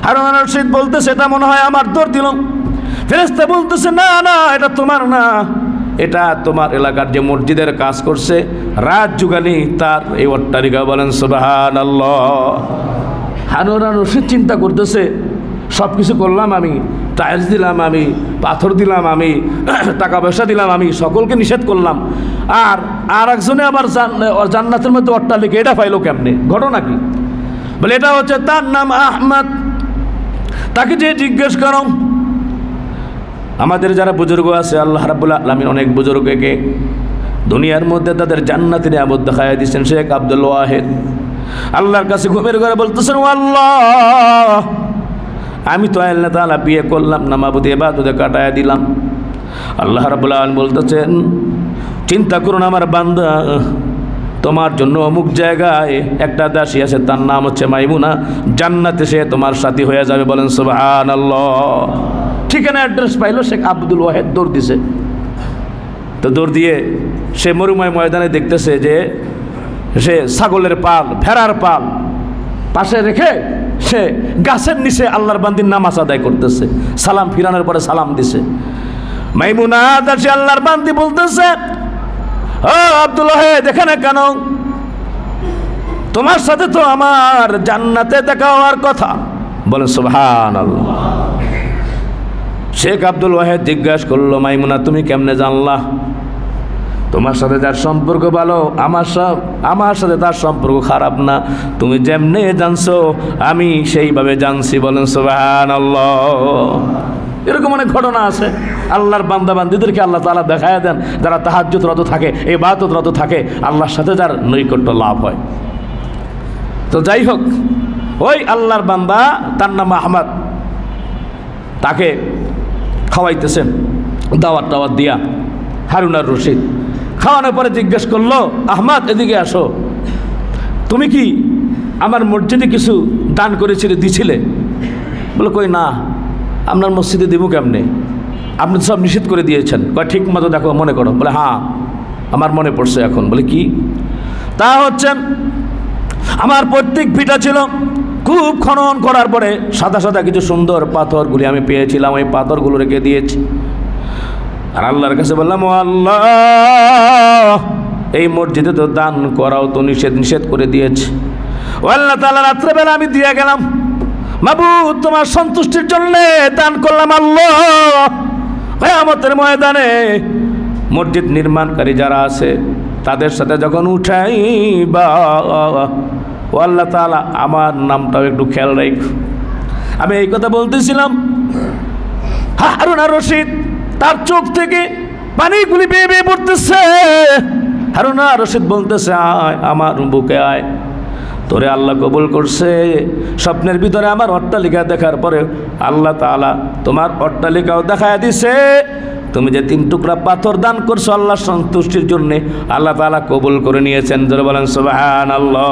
হারুন আর রশিদ বলতেছে এটা মনে হয় আমার, দৌড় দিল। ফেরেশতা বলতেছে না না, এটা তোমার না, এটা তোমার এলাকার যে মসজিদের কাজ করছে রাত যুগালি তার এই অট্টালিকা, বলেন সুবহানাল্লাহ। হারুন আর রশিদ চিন্তা করতেছে সব কিছু করলাম আমি, টাইলস দিলাম আমি, পাথর দিলাম আমি, টাকা পয়সা দিলাম আমি, সকলকে নিষেধ করলাম, আর একজনে আবার জান্নাতের মধ্যে অট্টালিকা এটা পাইলো কেমনে, ঘটনা কি? বলে এটা হচ্ছে তার নাম আহমদ, তাকে যে জিজ্ঞেস করো। আমাদের যারা বুজুর্গ আছে আল্লাহ রাব্বুল আলামিন অনেক বুজুর্গকে দুনিয়ার মধ্যে তাদের জান্নাতের নিয়ামত দেখায় দিচ্ছেন। শেখ আব্দুল ওয়াহিদ আল্লাহর কাছে ঘুমের ঘরে বলতেছেন, আল্লাহ আমি তো আল্লাহ তাআলা বিয়ে করলাম না, মাবুদে ইবাদতে কাটায় দিলাম। আল্লাহ রাব্বুল আলামিন বলতেছেন চিন্তা করুন আমার বান্দা, তোমার জন্য অমুক জায়গায় একটা দাসী আছে, তার নাম হচ্ছে মাইমুনা, জান্নাতে সে তোমার সাথী হয়ে যাবে, বলেন সুবহানাল্লাহ। ঠিকানা অ্যাড্রেস পাইলো, শেখ আব্দুল ওয়াহিদ দৌড় দিছে। তো দৌড় দিয়ে সে মরুময় ময়দানে দেখতেছে যে সে ছাগলের পাল, ভেড়ার পাল পাশে রেখে সে গাছের নিচে আল্লাহর বান্দির নামাজ আদায় করতেছে, সালাম ফিরানোর পরে সালাম দিছে। মাইমুনা দাসী আল্লাহর বান্দি বলতেছে, ও আব্দুল ওয়াহিদ এখানে কেন? তোমার সাথে তো আমার জান্নাতে দেখা হওয়ার কথা, বলেন সুবহানাল্লাহ। শেখ আব্দুল ওয়াহিদ জিজ্ঞাসা করলো, মাইমুনা তুমি কেমনে জানলা? তোমার সাথে যার সম্পর্ক ভালো, আমার সাথে তার সম্পর্ক খারাপ না, তুমি যেমনে জানছো আমি সেইভাবে জানছি, বলেন সুবহানাল্লাহ। এরকম অনেক ঘটনা আছে। আল্লাহর বান্দা বান্দীদেরকে আল্লাহ তাআলা দেখায় দেন যারা তাহাজ্জুদরত থাকে, ইবাদতরত থাকে, আল্লাহর সাথে যার নৈকট্য লাভ হয়। তো যাই হোক, ওই আল্লাহর বান্দা তার নাম আহমদ, তাকে খাওয়াইতেছেন দাওয়াত দিয়া হারুন আর রশিদ। খাওয়ানোর পরে জিজ্ঞেস করলো, আহমদ এদিকে আসো, তুমি কি আমার মসজিদে কিছু দান করেছিলে, দিছিলে? বলে কই না, আপনার মসজিদে দিব কেমনে, আপনি তো সব নিষেধ করে দিয়েছেন। কয় ঠিক মতো দেখো, মনে করো। বলে হ্যাঁ আমার মনে পড়ছে এখন। বলে কি? তা হচ্ছে আমার প্রত্যেক ভিটা ছিল, খুব খনন করার পরে সাদা সাদা কিছু সুন্দর পাথরগুলি আমি পেয়েছিলাম, ওই পাথরগুলো রেখে দিয়েছি। আর আল্লাহর কাছে বললাম, ও আল্লাহ এই মসজিদে তো দান করাও তো নিষেধ করে দিয়েছে। ও আল্লাহ তাআলা রাত্রেবেলা আমি দিয়ে গেলাম, মাবুদ তোমার সন্তুষ্টির জন্য দান করলাম। আল্লাহ কিয়ামতের ময়দানে মসজিদ নির্মাণকারী যারা আছে তাদের সাথে যখন উঠাইবা, ও আল্লাহ তাআলা আমার নামটাও একটু খেয়াল রাখো। আমি এই কথা বলতেছিলাম, হারুন আর রশিদ তার চোখ থেকে পানিগুলি বেয়ে বেয়ে পড়তেছে। হারুন আর রশিদ বলতেছে, আয় আমার বুকে আয়, তোরে আল্লাহ কবুল করছে। স্বপ্নের ভিতরে আমার অট্টালিকা দেখার পরে আল্লাহ তাআলা তোমার অট্টালিকাও দেখায় দিছে। তুমি যে 3 টুকরা পাথর দান করছো আল্লাহর সন্তুষ্টির জন্য, আল্লাহ তাআলা কবুল করে নিয়েছেন। জোরে বলেন সুবহানাল্লাহ।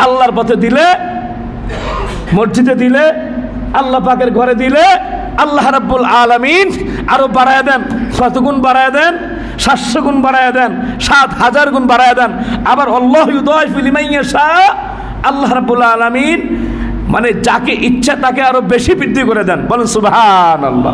আল্লাহর পথে দিলে, মসজিদে দিলে, আল্লাহ পাকের ঘরে দিলে আল্লাহ রাব্বুল আলামিন আরো বাড়ায় দেন। কত গুণ বাড়ায় দেন? 700 গুণ বাড়ায় দেন, 7000 গুণ বাড়ায় দেন। আবার আল্লাহু ইউদাইফু লিমান ইয়াশা, আল্লাহ রাব্বুল আলামিন মানে যাকে ইচ্ছা তাকে আরো বেশি বৃদ্ধি করে দেন। বলেন সুবহানাল্লাহ।